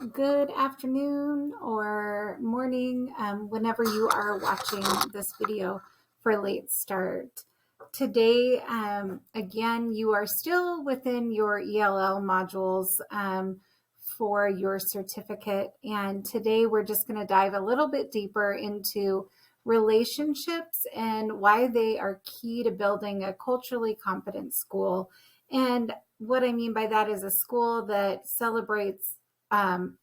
good afternoon or morning, whenever you are watching this video for Late Start. Today, again, you are still within your ELL modules for your certificate. And today we're just going to dive a little bit deeper into relationships and why they are key to building a culturally competent school. And what I mean by that is a school that celebrates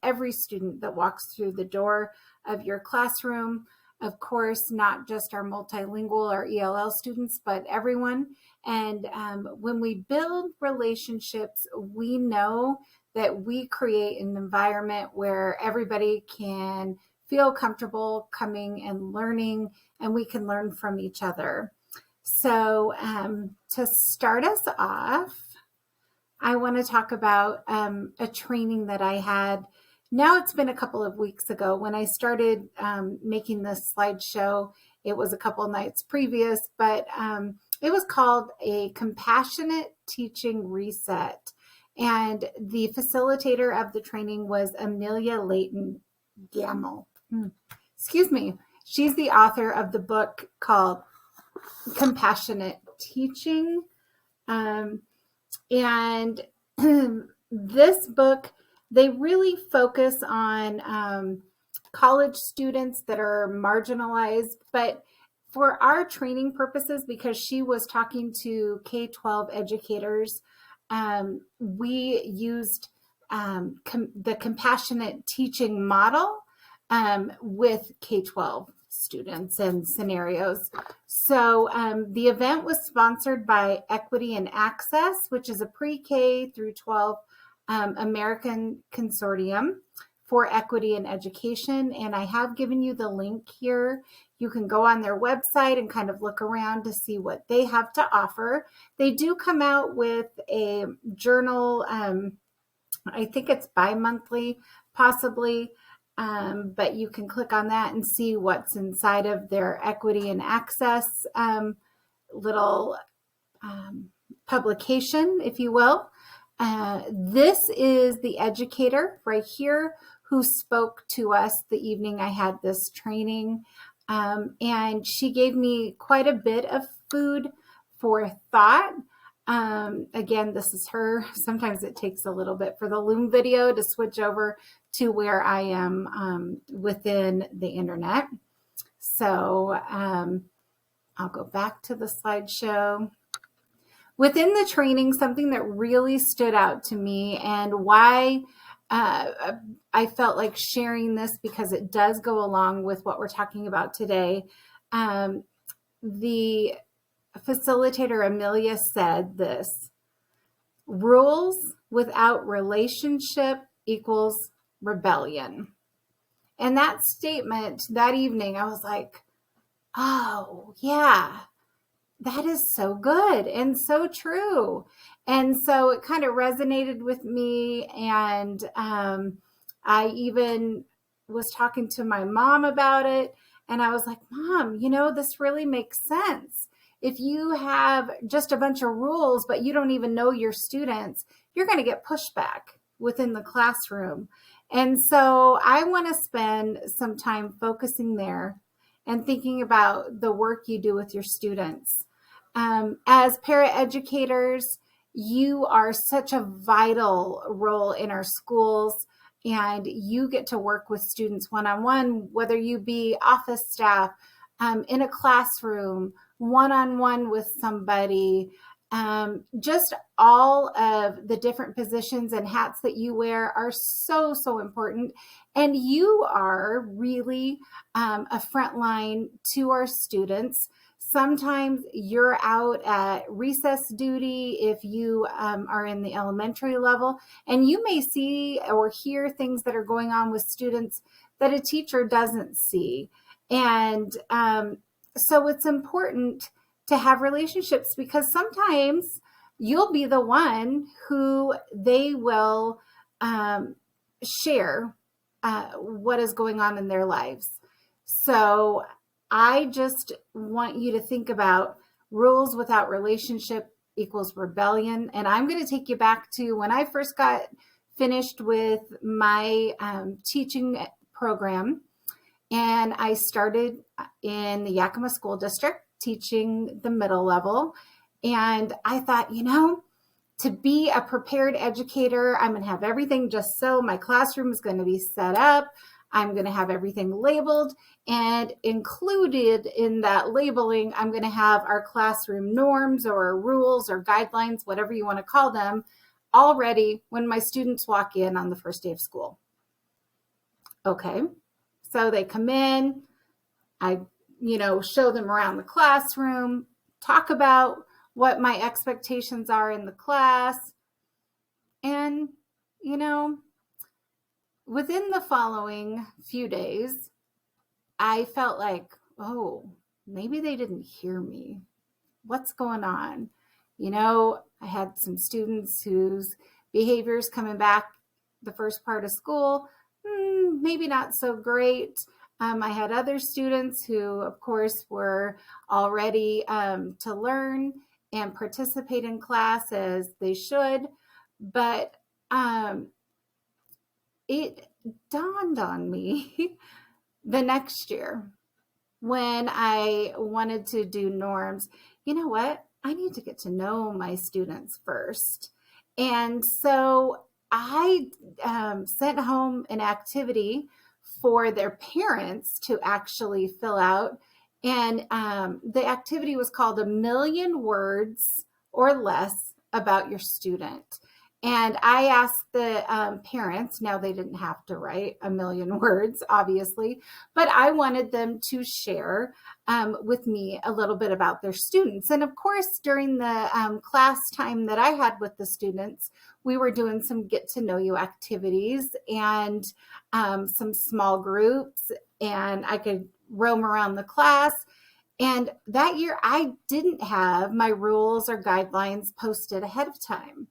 every student that walks through the door of your classroom. Of course, not just our multilingual or ELL students, but everyone. And when we build relationships, we know that we create an environment where everybody can feel comfortable coming and learning, and we can learn from each other. So to start us off, I want to talk about a training that I had. Now it's been a couple of weeks ago. When I started making this slideshow, it was a couple nights previous, but it was called a Compassionate Teaching Reset. And the facilitator of the training was Amelia Layton Gamble. Excuse me. She's the author of the book called Compassionate Teaching. And this book, they really focus on college students that are marginalized, but for our training purposes, because she was talking to K-12 educators, we used the compassionate teaching model with K-12 students and scenarios. So the event was sponsored by Equity and Access, which is a pre-K through 12 American consortium for equity in education. And I have given you the link here. You can go on their website and kind of look around to see what they have to offer. They do come out with a journal. I think it's bi-monthly, possibly. But you can click on that and see what's inside of their equity and access little publication, if you will. This is the educator right here who spoke to us the evening I had this training. And she gave me quite a bit of food for thought. Again, this is her. Sometimes it takes a little bit for the Loom video to switch over to where I am within the internet. So I'll go back to the slideshow. Within the training, something that really stood out to me and why I felt like sharing this, because it does go along with what we're talking about today. The facilitator Amelia said this: rules without relationship equals rebellion. And that statement that evening, I was like, oh yeah, that is so good and so true. And so it kind of resonated with me. And I even was talking to my mom about it. And I was like, Mom, this really makes sense. If you have just a bunch of rules, but you don't even know your students, you're going to get pushback within the classroom. And so I want to spend some time focusing there and thinking about the work you do with your students. As paraeducators, you are such a vital role in our schools, and you get to work with students one-on-one, whether you be office staff, in a classroom, one-on-one with somebody, just all of the different positions and hats that you wear are so, so important. And you are really a front line to our students. Sometimes you're out at recess duty if you are in the elementary level, and you may see or hear things that are going on with students that a teacher doesn't see. And so it's important to have relationships, because sometimes you'll be the one who they will share what is going on in their lives. So I just want you to think about rules without relationship equals rebellion. And I'm going to take you back to when I first got finished with my teaching program, and I started in the Yakima School District teaching the middle level. And I thought, to be a prepared educator, I'm going to have everything just so. My classroom is going to be set up. I'm going to have everything labeled, and included in that labeling, I'm going to have our classroom norms or rules or guidelines, whatever you want to call them, all ready when my students walk in on the first day of school. Okay, so they come in, I, show them around the classroom, talk about what my expectations are in the class. And, within the following few days, I felt like, oh, maybe they didn't hear me. What's going on? I had some students whose behaviors coming back the first part of school, maybe not so great. I had other students who, of course, were all ready to learn and participate in class as they should. But it dawned on me the next year when I wanted to do norms. You know what? I need to get to know my students first. And so I sent home an activity for their parents to actually fill out. And the activity was called 1,000,000 Words or Less About Your Student. And I asked the parents, now they didn't have to write 1,000,000 words, obviously, but I wanted them to share with me a little bit about their students. And of course, during the class time that I had with the students, we were doing some get to know you activities and some small groups, and I could roam around the class. And that year, I didn't have my rules or guidelines posted ahead of time.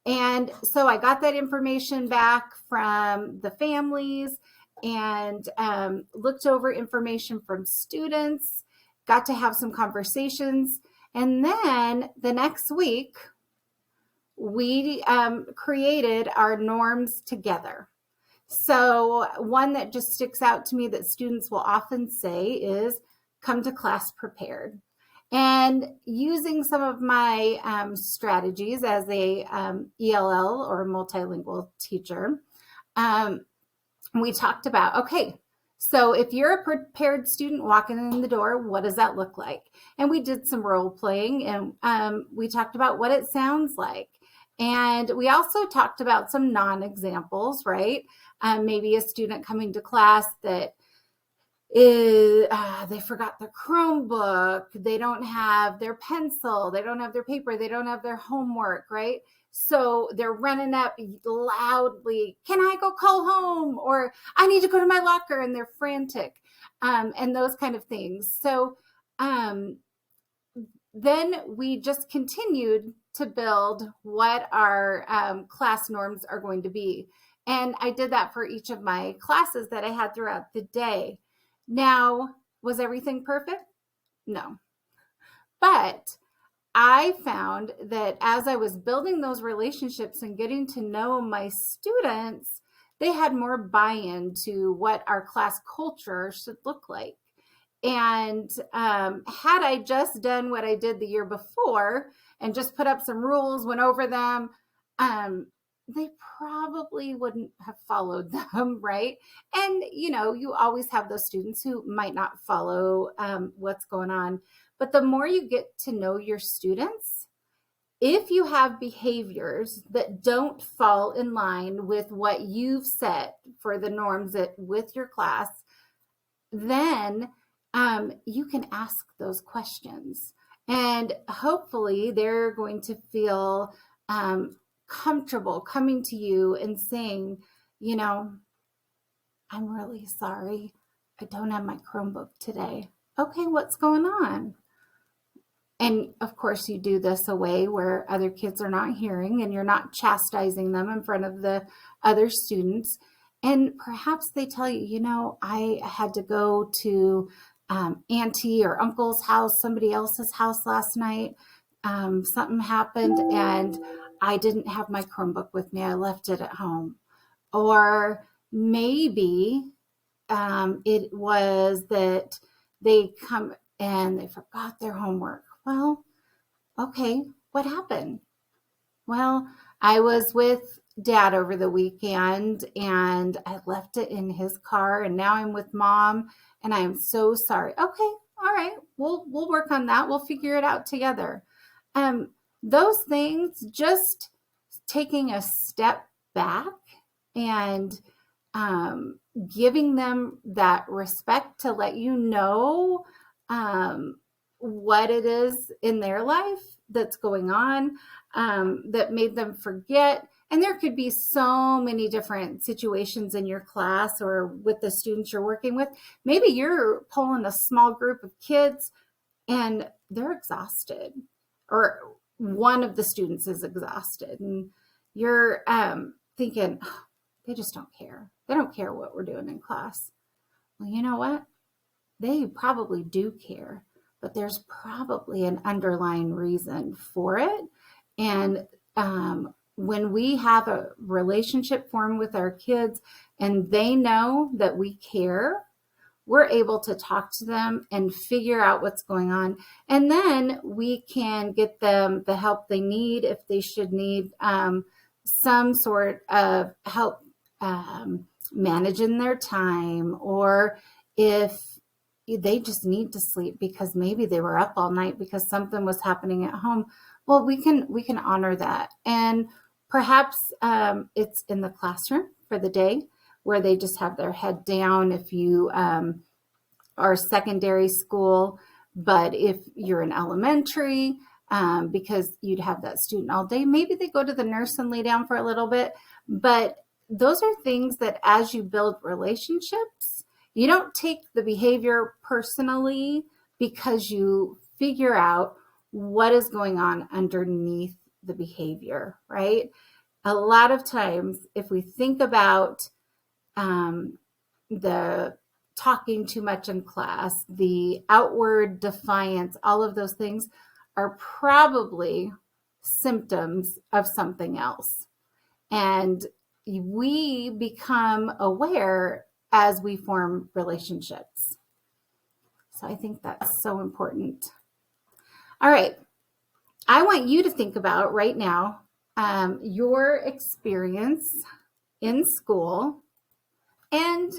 And so I got that information back from the families and looked over information from students, got to have some conversations. And then the next week, we created our norms together. So one that just sticks out to me that students will often say is, come to class prepared. And using some of my strategies as a ELL or multilingual teacher, we talked about, okay, so if you're a prepared student walking in the door, what does that look like? And we did some role playing, and we talked about what it sounds like. And we also talked about some non-examples, right? Maybe a student coming to class that they forgot their Chromebook, they don't have their pencil, they don't have their paper, they don't have their homework, right? So they're running up loudly, can I go call home? Or I need to go to my locker, and they're frantic, and those kind of things. So then we just continued to build what our class norms are going to be. And I did that for each of my classes that I had throughout the day. Now, was everything perfect? No. But I found that as I was building those relationships and getting to know my students, they had more buy-in to what our class culture should look like. And had I just done what I did the year before and just put up some rules, went over them, they probably wouldn't have followed them, right? And, you always have those students who might not follow what's going on. But the more you get to know your students, if you have behaviors that don't fall in line with what you've set for the norms with your class, then you can ask those questions. And hopefully they're going to feel comfortable coming to you and saying, I'm really sorry, I don't have my Chromebook today. Okay, what's going on? And of course, you do this a way where other kids are not hearing and you're not chastising them in front of the other students. And perhaps they tell you, I had to go to auntie or uncle's house, somebody else's house last night. Something happened and I didn't have my Chromebook with me. I left it at home. Or maybe it was that they come and they forgot their homework. Well, okay, what happened? Well, I was with dad over the weekend and I left it in his car and now I'm with mom and I am so sorry. Okay, all right. We'll work on that. We'll figure it out together. Those things, just taking a step back and giving them that respect to let you know what it is in their life that's going on that made them forget. And there could be so many different situations in your class or with the students you're working with. Maybe you're pulling a small group of kids and they're exhausted, or one of the students is exhausted, and you're thinking, oh, they just don't care. They don't care what we're doing in class. Well, you know what? They probably do care, but there's probably an underlying reason for it. And when we have a relationship formed with our kids and they know that we care, we're able to talk to them and figure out what's going on. And then we can get them the help they need if they should need some sort of help managing their time, or if they just need to sleep because maybe they were up all night because something was happening at home. Well, we can honor that. And perhaps it's in the classroom for the day where they just have their head down if you are secondary school. But if you're in elementary, because you'd have that student all day, maybe they go to the nurse and lay down for a little bit. But those are things that as you build relationships, you don't take the behavior personally because you figure out what is going on underneath the behavior, right? A lot of times, if we think about the talking too much in class, the outward defiance, all of those things are probably symptoms of something else. And we become aware as we form relationships. So I think that's so important. All right. I want you to think about right now your experience in school, and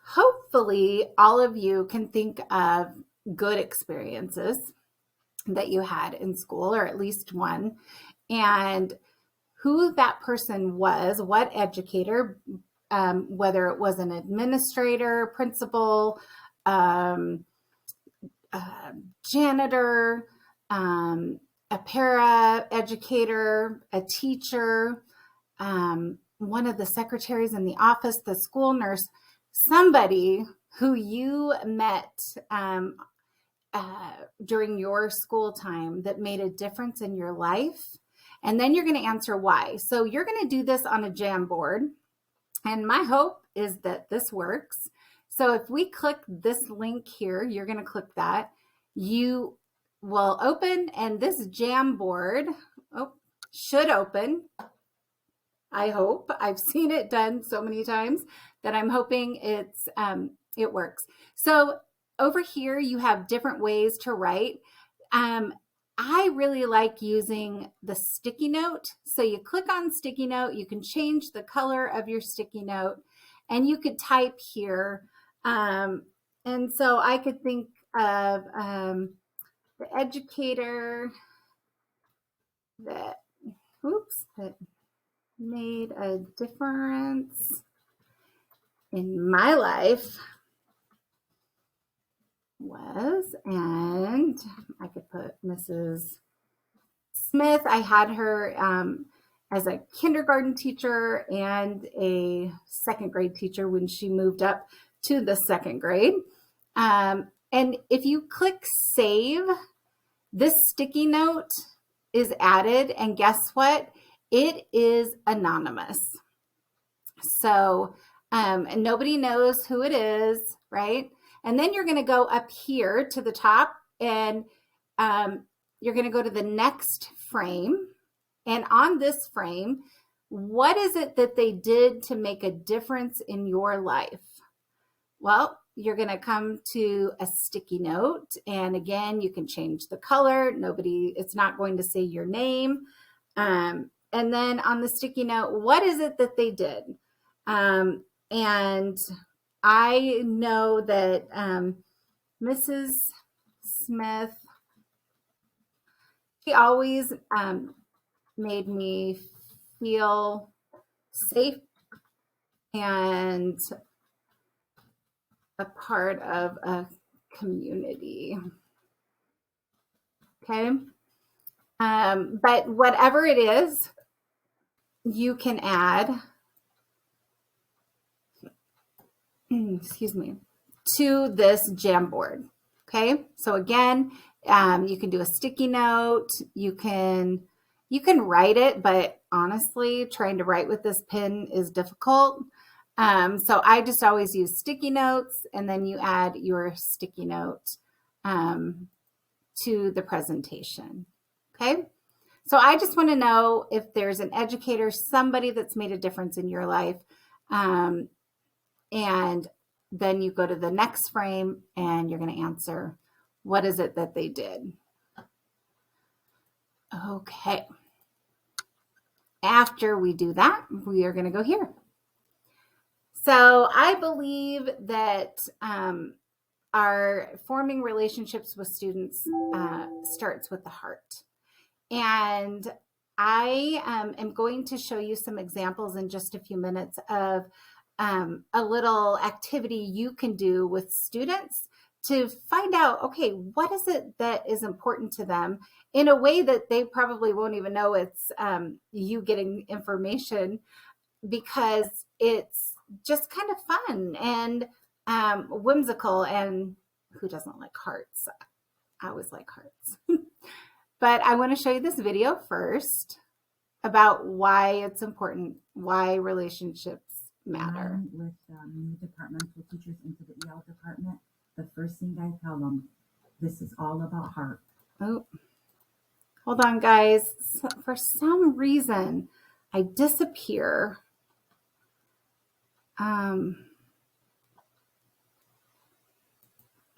hopefully all of you can think of good experiences that you had in school, or at least one, and who that person was, what educator, whether it was an administrator, principal, janitor, a para educator, a teacher, one of the secretaries in the office, the school nurse, somebody who you met during your school time that made a difference in your life. And then you're going to answer why. So you're going to do this on a Jamboard. And my hope is that this works. So if we click this link here, you're going to click that. You will open, and this Jamboard should open. I hope. I've seen it done so many times that I'm hoping it works. So over here, you have different ways to write. I really like using the sticky note. So you click on sticky note, you can change the color of your sticky note, and you could type here. And so I could think of the educator that made a difference in my life was, and I could put Mrs. Smith. I had her as a kindergarten teacher and a second grade teacher when she moved up to the second grade. And if you click save, this sticky note is added, and guess what? It is anonymous. So and nobody knows who it is, right? And then you're going to go up here to the top, and you're going to go to the next frame, And on this frame, what is it that they did to make a difference in your life? Well, you're going to come to a sticky note. And again, you can change the color. It's not going to say your name. And then on the sticky note, what is it that they did? And I know that Mrs. Smith, she always made me feel safe and a part of a community. Okay. But whatever it is, you can add, excuse me, to this Jamboard. Okay. So again, you can do a sticky note. You can write it, but honestly, trying to write with this pen is difficult. So I just always use sticky notes, and then you add your sticky note to the presentation. Okay. So I just want to know if there's an educator, somebody that's made a difference in your life. And then you go to the next frame and you're going to answer, what is it that they did? Okay. After we do that, we are going to go here. So I believe that our forming relationships with students starts with the heart. And I am going to show you some examples in just a few minutes of a little activity you can do with students to find out, okay, what is it that is important to them in a way that they probably won't even know it's you getting information, because it's just kind of fun and whimsical. And who doesn't like hearts? I always like hearts. But I want to show you this video first about why it's important, why relationships matter. With new departmental teachers into the EL department, the first thing I tell them, this is all about heart. Oh, hold on, guys. For some reason, I disappear.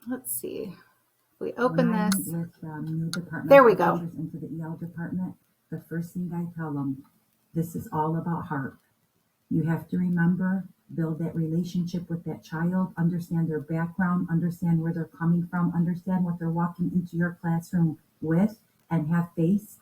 Let's see. We open this. With new departmental there we go. Teachers into the EL department, the first thing I tell them, this is all about heart. You have to remember, build that relationship with that child, understand their background, understand where they're coming from, understand what they're walking into your classroom with, and have faith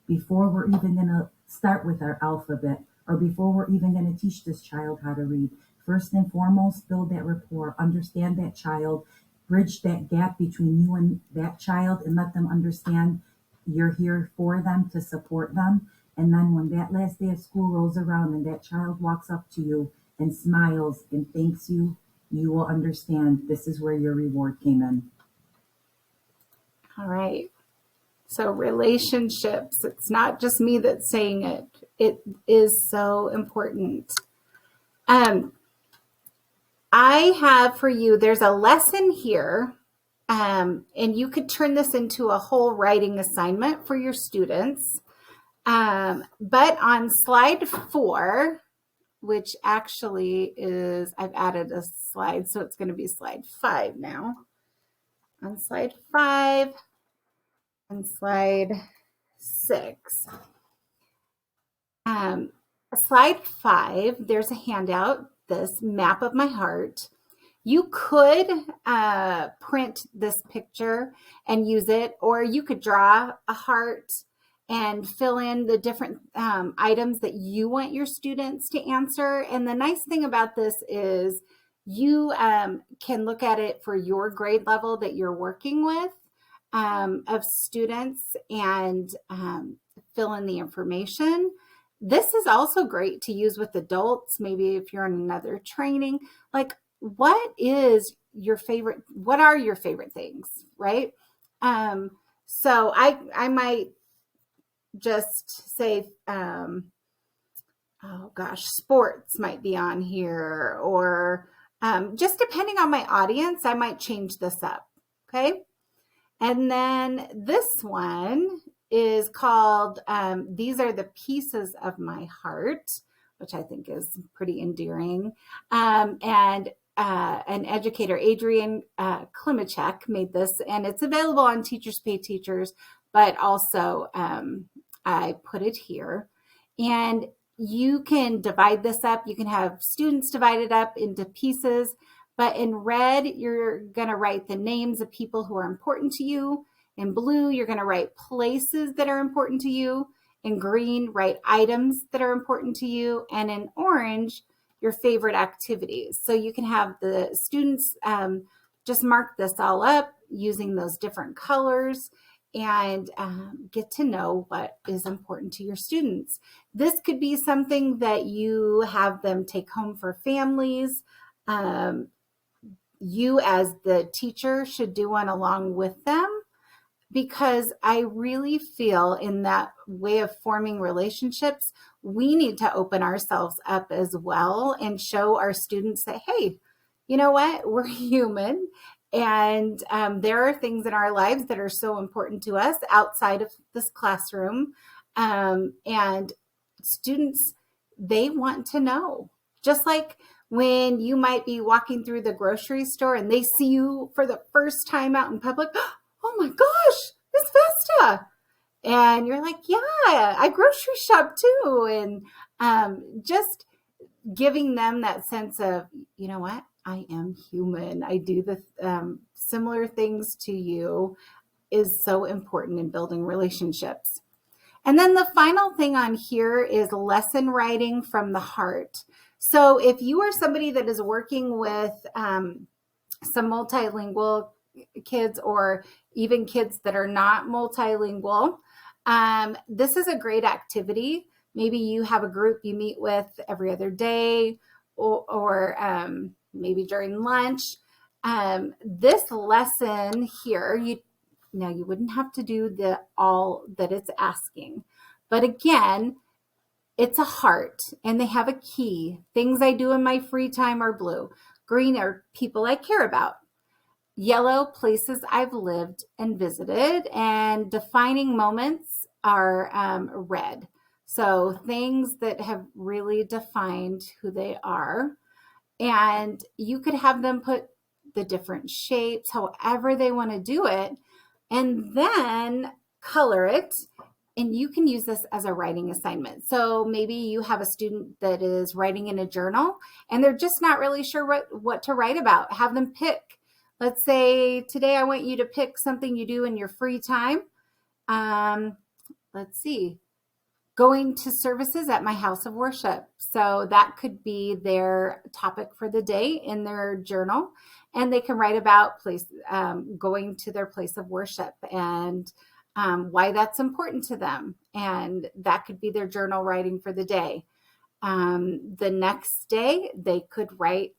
before we're even going to start with our alphabet, or before we're even going to teach this child how to read. First and foremost, build that rapport, understand that child, bridge that gap between you and that child, and let them understand you're here for them, to support them. And then when that last day of school rolls around and that child walks up to you and smiles and thanks you, you will understand this is where your reward came in. All right. So relationships, it's not just me that's saying it. It is so important. I have for you, there's a lesson here, and you could turn this into a whole writing assignment for your students. But on slide 4, which actually is, I've added a slide, so it's going to be slide 5 now. On slide 5 and slide 6. Slide 5, there's a handout, this map of my heart. You could print this picture and use it, or you could draw a heart and fill in the different items that you want your students to answer. And the nice thing about this is you can look at it for your grade level that you're working with of students and fill in the information. This is also great to use with adults, maybe if you're in another training. Like, what is your favorite? What are your favorite things, right? So I might just say, oh gosh, sports might be on here, or just depending on my audience, I might change this up, okay? And then this one is called These Are the Pieces of My Heart, which I think is pretty endearing. And an educator, Adrian Klimachek, made this, and it's available on Teachers Pay Teachers, but also I put it here. And you can divide this up. You can have students divided up into pieces, but in red, you're going to write the names of people who are important to you. In blue, you're going to write places that are important to you. In green, write items that are important to you. And in orange, your favorite activities. So you can have the students just mark this all up using those different colors and get to know what is important to your students. This could be something that you have them take home for families. You as the teacher should do one along with them, because I really feel in that way of forming relationships, we need to open ourselves up as well and show our students that, hey, you know what, we're human. And there are things in our lives that are so important to us outside of this classroom. And students, they want to know. Just like when you might be walking through the grocery store and they see you for the first time out in public, oh my gosh, it's Vesta. And you're like, yeah, I grocery shop too. And just giving them that sense of, you know what, I am human. I do the similar things to you is so important in building relationships. And then the final thing on here is lesson writing from the heart. So if you are somebody that is working with some multilingual kids or even kids that are not multilingual, this is a great activity. Maybe you have a group you meet with every other day or maybe during lunch. This lesson here, you wouldn't have to do all that it's asking. But again, it's a heart and they have a key. Things I do in my free time are blue. Green are people I care about. Yellow, places I've lived and visited, and defining moments are red. So things that have really defined who they are. And you could have them put the different shapes, however they want to do it, and then color it. And you can use this as a writing assignment. So maybe you have a student that is writing in a journal and they're just not really sure what to write about. Have them pick. Let's say today I want you to pick something you do in your free time. Let's see. Going to services at my house of worship. So that could be their topic for the day in their journal. And they can write about going to their place of worship and why that's important to them. And that could be their journal writing for the day. The next day, they could write,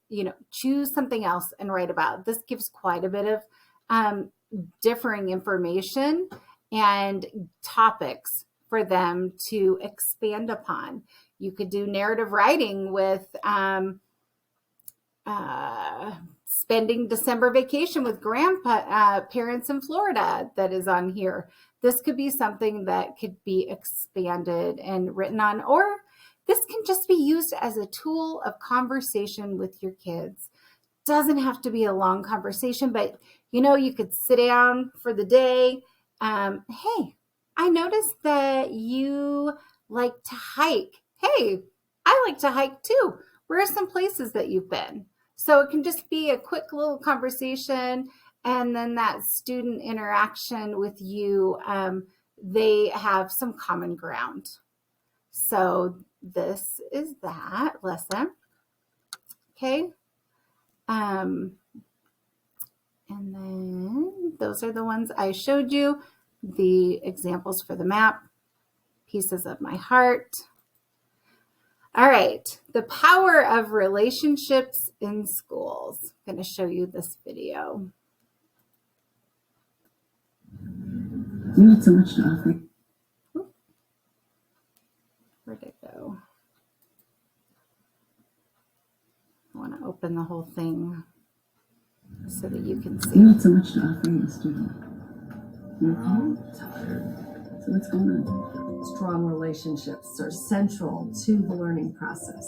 choose something else and write about. This gives quite a bit of differing information and topics for them to expand upon. You could do narrative writing with spending December vacation with parents in Florida that is on here. This could be something that could be expanded and written on, or this can just be used as a tool of conversation with your kids. Doesn't have to be a long conversation, but you could sit down for the day. Hey, I noticed that you like to hike. Hey, I like to hike too. Where are some places that you've been? So it can just be a quick little conversation, and then that student interaction with you, they have some common ground. So this is that lesson. Okay. And then those are the ones I showed you, the examples for the map, pieces of my heart. All right, the power of relationships in schools. I'm going to show you this video. You had so much to offer. Where'd it go? I want to open the whole thing so that you can see. You had so much to offer your student. You're tired. So what's going on? Strong relationships are central to the learning process.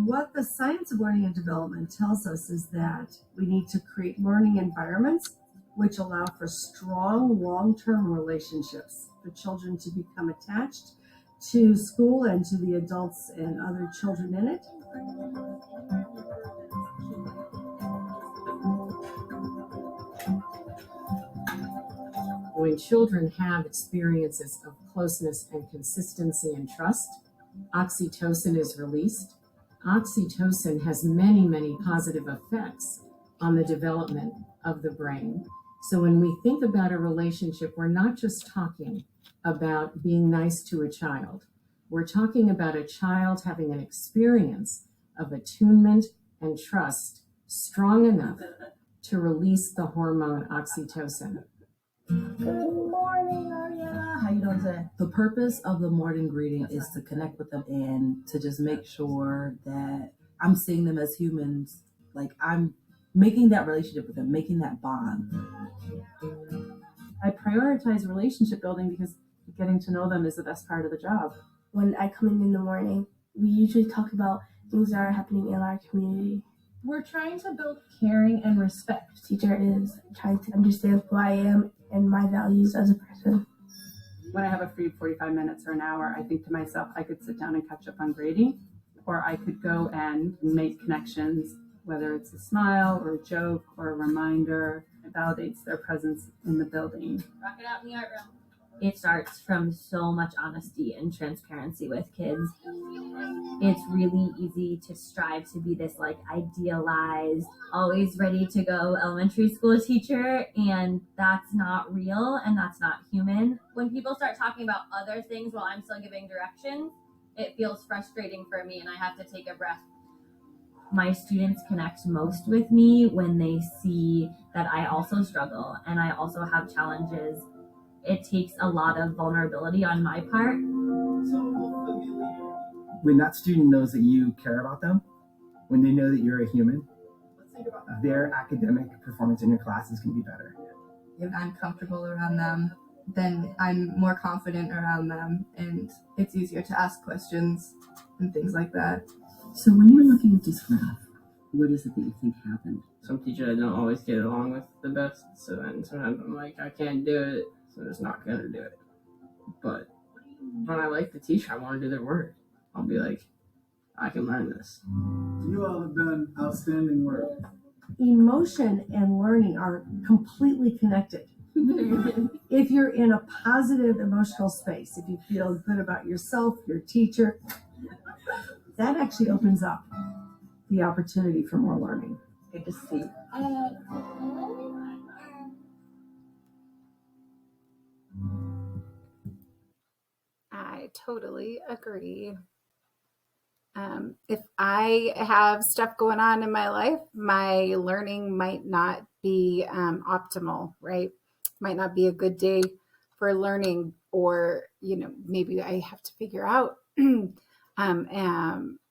What the science of learning and development tells us is that we need to create learning environments which allow for strong long-term relationships for children to become attached to school and to the adults and other children in it. When children have experiences of closeness and consistency and trust, oxytocin is released. Oxytocin has many, many positive effects on the development of the brain. So when we think about a relationship, we're not just talking about being nice to a child. We're talking about a child having an experience of attunement and trust strong enough to release the hormone oxytocin. Good morning, Ariana. How you doing today? The purpose of the morning greeting is to connect with them and to just make sure that I'm seeing them as humans. Like I'm making that relationship with them, making that bond. I prioritize relationship building because getting to know them is the best part of the job. When I come in the morning, we usually talk about things that are happening in our community. We're trying to build caring and respect. Teacher is trying to understand who I am and my values as a person. When I have a free 45 minutes or an hour, I think to myself, I could sit down and catch up on grading, or I could go and make connections, whether it's a smile or a joke or a reminder. It validates their presence in the building. Rock it out in the art room. It starts from so much honesty and transparency with kids. It's really easy to strive to be this like idealized, always ready to go elementary school teacher, and that's not real and that's not human. When people start talking about other things while I'm still giving directions, it feels frustrating for me and I have to take a breath. My students connect most with me when they see that I also struggle and I also have challenges. It takes a lot of vulnerability on my part. When that student knows that you care about them, when they know that you're a human, their academic performance in your classes can be better. If I'm comfortable around them, then I'm more confident around them, and it's easier to ask questions and things like that. So when you're looking at this graph, what is it that you think happened? Some teachers I don't always get along with the best, so then sometimes I'm like, I can't do it, so I'm just not gonna do it. But when I like the teacher, I want to do their work. I'll be like, I can learn this. You all have done outstanding work. Emotion and learning are completely connected. If you're in a positive emotional space, if you feel good about yourself, your teacher, that actually opens up the opportunity for more learning. Good to see. I totally agree. If I have stuff going on in my life, my learning might not be optimal, right? Might not be a good day for learning, or, maybe I have to figure out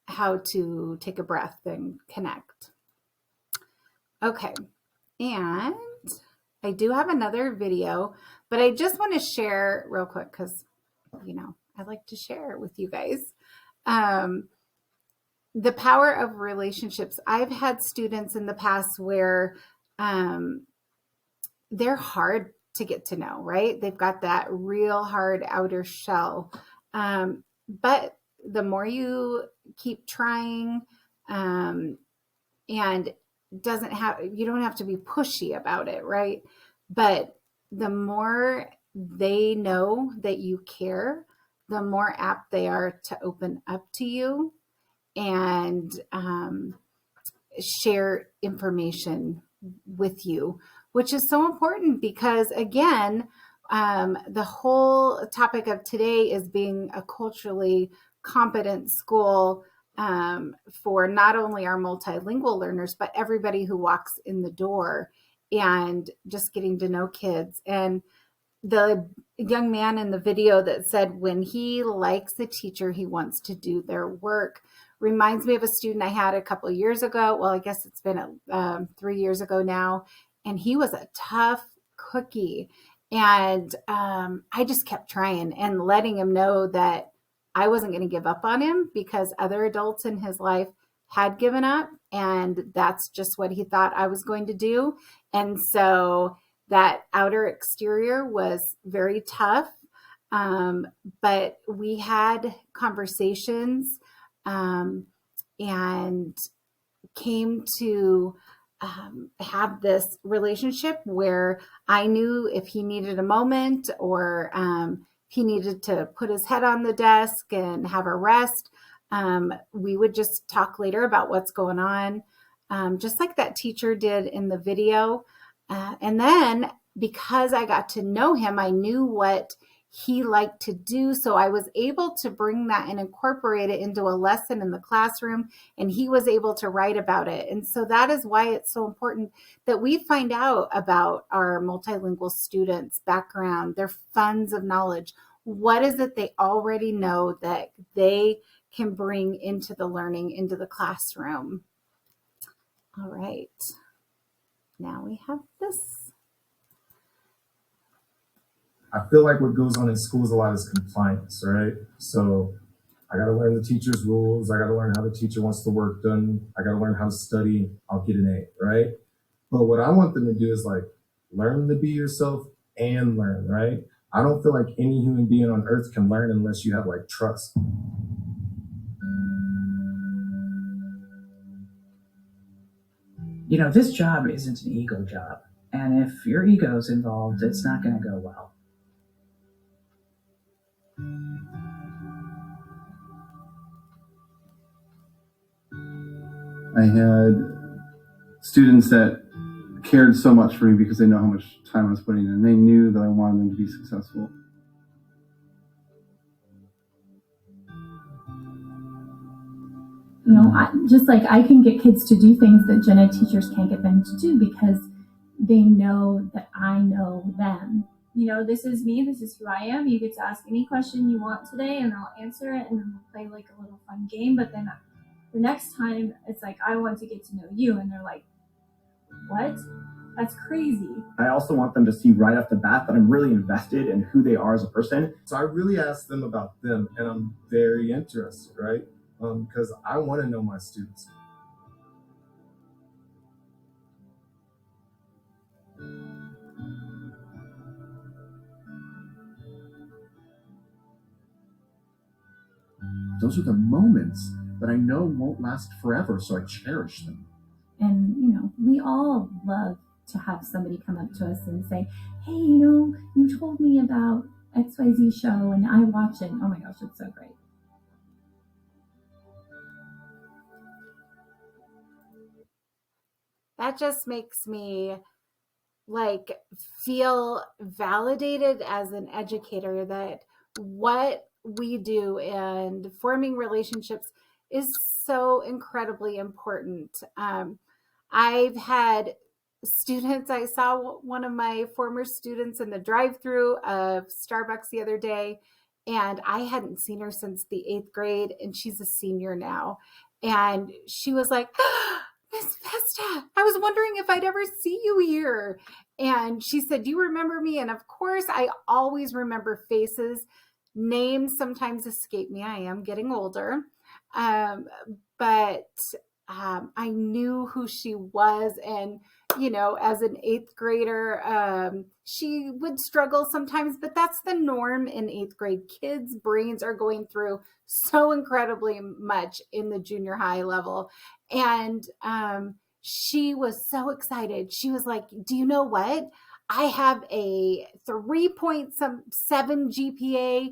how to take a breath and connect. Okay. And I do have another video, but I just want to share real quick because, I like to share with you guys. The power of relationships. I've had students in the past where they're hard to get to know, right? They've got that real hard outer shell. But the more you keep trying, and you don't have to be pushy about it, right? But the more they know that you care, the more apt they are to open up to you and share information with you, which is so important because, again, the whole topic of today is being a culturally competent school for not only our multilingual learners, but everybody who walks in the door, and just getting to know kids. And the young man in the video that said when he likes a teacher, he wants to do their work reminds me of a student I had a couple of years ago. Well, I guess it's been 3 years ago now. and he was a tough cookie. And I just kept trying and letting him know that I wasn't going to give up on him because other adults in his life had given up, and that's just what he thought I was going to do. And so that outer exterior was very tough. But we had conversations and came to have this relationship where I knew if he needed a moment or he needed to put his head on the desk and have a rest, we would just talk later about what's going on, just like that teacher did in the video. And then because I got to know him, I knew what he liked to do. So I was able to bring that and incorporate it into a lesson in the classroom, and he was able to write about it. And so that is why it's so important that we find out about our multilingual students' background, their funds of knowledge. What is it they already know that they can bring into the learning, into the classroom? All right. Now we have this. I feel like what goes on in schools a lot is compliance, right? So I got to learn the teacher's rules. I got to learn how the teacher wants the work done. I got to learn how to study. I'll get an A, right? But what I want them to do is like learn to be yourself and learn, right? I don't feel like any human being on earth can learn unless you have like trust. You know, this job isn't an ego job. And if your ego's involved, it's not going to go well. I had students that cared so much for me because they know how much time I was putting in. They knew that I wanted them to be successful. You know, just like I can get kids to do things that gen ed teachers can't get them to do because they know that I know them. You know, this is me, this is who I am. You get to ask any question you want today and I'll answer it, and then we'll play like a little fun game. But then the next time it's like, I want to get to know you. And they're like, what? That's crazy. I also want them to see right off the bat that I'm really invested in who they are as a person. So I really ask them about them, and I'm very interested, right? Because I want to know my students. Those are the moments that I know won't last forever, so I cherish them. And, you know, we all love to have somebody come up to us and say, hey, you know, you told me about XYZ show and I watch it. Oh my gosh, it's so great. That just makes me like feel validated as an educator that what we do and forming relationships is so incredibly important. I've had students, I saw one of my former students in the drive-through of Starbucks the other day, and I hadn't seen her since the 8th grade, and she's a senior now. And she was like, Miss Vesta, I was wondering if I'd ever see you here. And she said, do you remember me? And of course, I always remember faces. Names sometimes escape me. I am getting older. But I knew who she was. And, you know, as an 8th grader, she would struggle sometimes, but that's the norm in 8th grade. Kids' brains are going through so incredibly much in the junior high level. And she was so excited. She was like, do you know what? I have a 3.7 GPA,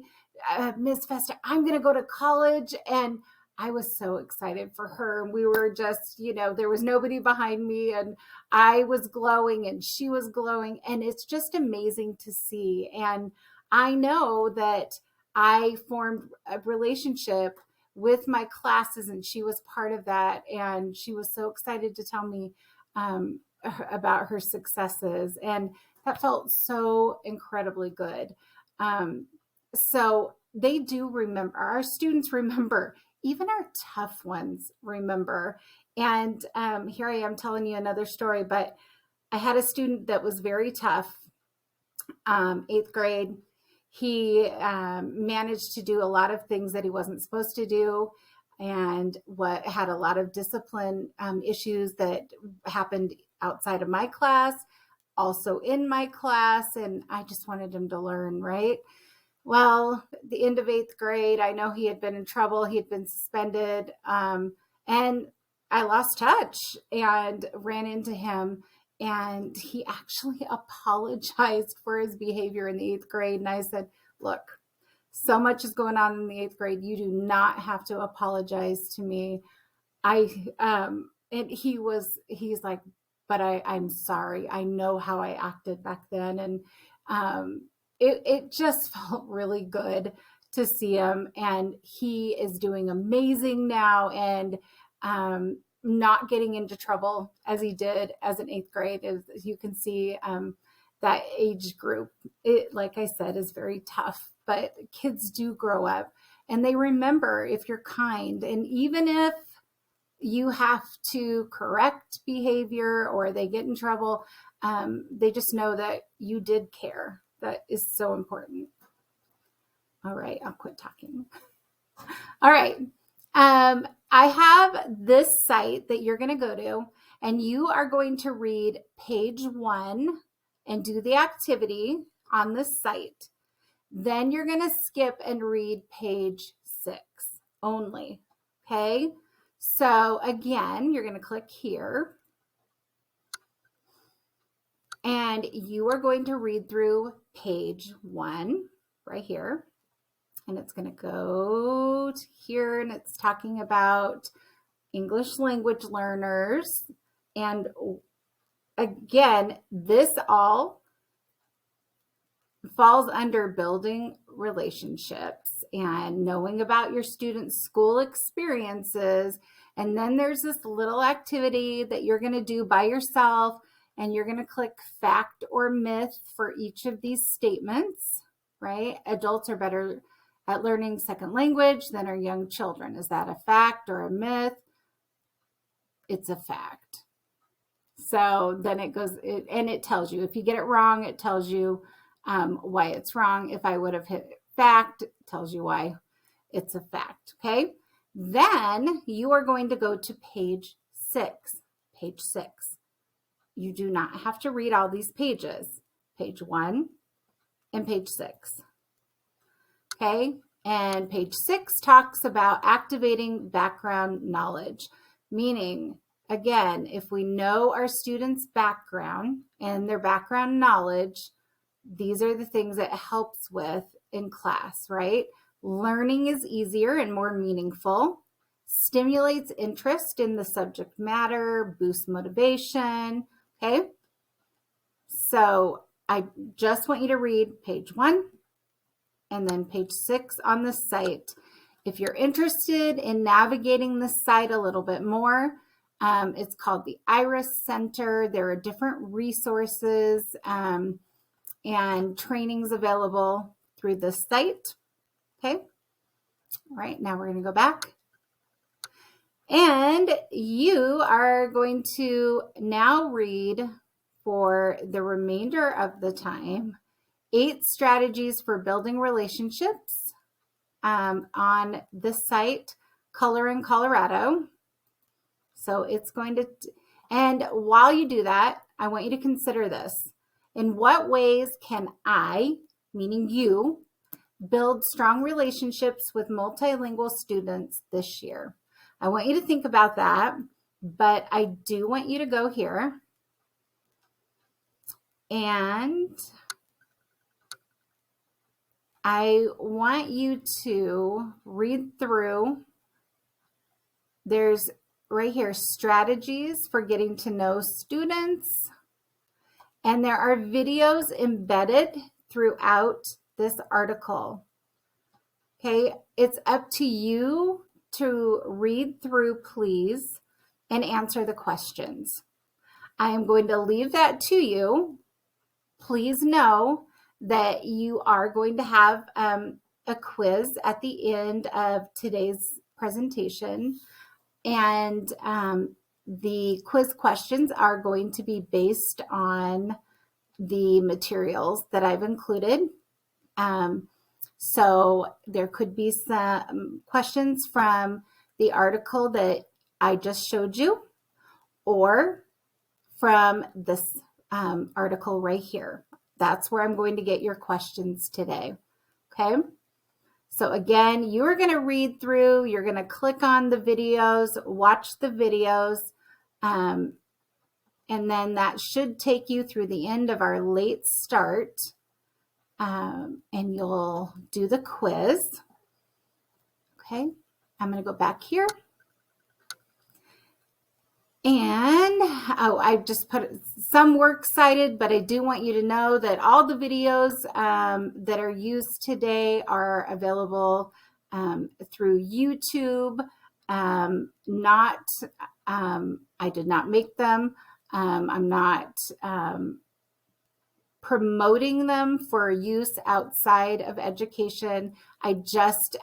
Miss Fester. I'm going to go to college. And I was so excited for her. And we were just, you know, there was nobody behind me and I was glowing and she was glowing. And it's just amazing to see. And I know that I formed a relationship with my classes and she was part of that. And she was so excited to tell me about her successes. And that felt so incredibly good. So they do remember, our students remember, even our tough ones remember. And here I am telling you another story, but I had a student that was very tough, 8th grade. He managed to do a lot of things that he wasn't supposed to do, and had a lot of discipline issues that happened outside of my class, also in my class, and I just wanted him to learn, right? Well, the end of 8th grade, I know he had been in trouble. He had been suspended, and I lost touch and ran into him, and he actually apologized for his behavior in the 8th grade. And I said, look, so much is going on in the 8th grade. You do not have to apologize to me. And he's like, but I'm sorry. I know how I acted back then. And it just felt really good to see him. And he is doing amazing now, and not getting into trouble as he did as an 8th grade. As you can see, that age group, like I said, is very tough, but kids do grow up and they remember if you're kind. And even if you have to correct behavior or they get in trouble, they just know that you did care. That is so important. All right, I'll quit talking. All right. I have this site that you're going to go to, and you are going to read page 1 and do the activity on this site. Then you're going to skip and read page 6 only. Okay. So again, you're going to click here, and you are going to read through page 1 right here. And it's going to go to here, and it's talking about English language learners. And again, this all falls under building relationships and knowing about your students' school experiences. And then there's this little activity that you're going to do by yourself, and you're going to click fact or myth for each of these statements, right? Adults are better at learning second language than are young children. Is that a fact or a myth? It's a fact. So then it goes, and it tells you. If you get it wrong, it tells you why it's wrong. If I would have hit fact, it tells you why it's a fact, okay? Then you are going to go to page 6. Page 6. You do not have to read all these pages. Page 1 and page 6. Okay, and page 6 talks about activating background knowledge, meaning, again, if we know our students' background and their background knowledge, these are the things it helps with in class, right? Learning is easier and more meaningful, stimulates interest in the subject matter, boosts motivation, okay? So I just want you to read page 1 and then page 6 on the site. If you're interested in navigating the site a little bit more, it's called the Iris Center. There are different resources and trainings available through this site. Okay. All right, now we're going to go back. And you are going to now read for the remainder of the time 8 strategies for building relationships on this site, Color in Colorado. So it's going to, and while you do that, I want you to consider this. In what ways can I, meaning you, build strong relationships with multilingual students this year? I want you to think about that, but I do want you to go here and I want you to read through. There's right here, strategies for getting to know students. And there are videos embedded throughout this article. Okay, it's up to you to read through, please, and answer the questions. I am going to leave that to you. Please know that you are going to have a quiz at the end of today's presentation. And the quiz questions are going to be based on the materials that I've included. So there could be some questions from the article that I just showed you, or from this article right here. That's where I'm going to get your questions today. Okay. So again, you're going to read through, you're going to click on the videos, watch the videos, and then that should take you through the end of our late start, and you'll do the quiz. Okay, I'm going to go back here. And I just put some works cited, but I do want you to know that all the videos that are used today are available through YouTube. I did not make them. I'm not promoting them for use outside of education. I just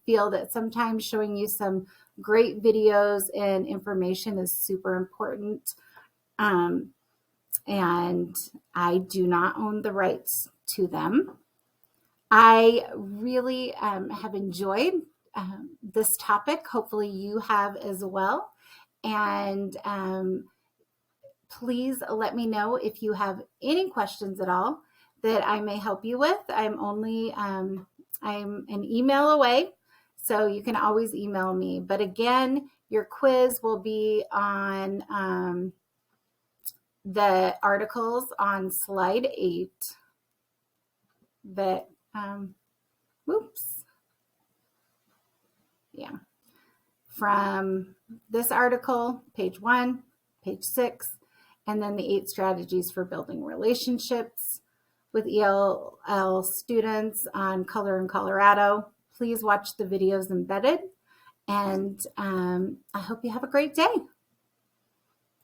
feel that sometimes showing you some great videos and information is super important. And I do not own the rights to them. I really have enjoyed this topic. Hopefully you have as well. And please let me know if you have any questions at all that I may help you with. I'm an email away, so you can always email me. But again, your quiz will be on the articles on slide 8 that, from this article, page 1, page 6, and then the 8 strategies for building relationships with ELL students on Color in Colorado. Please watch the videos embedded, and I hope you have a great day.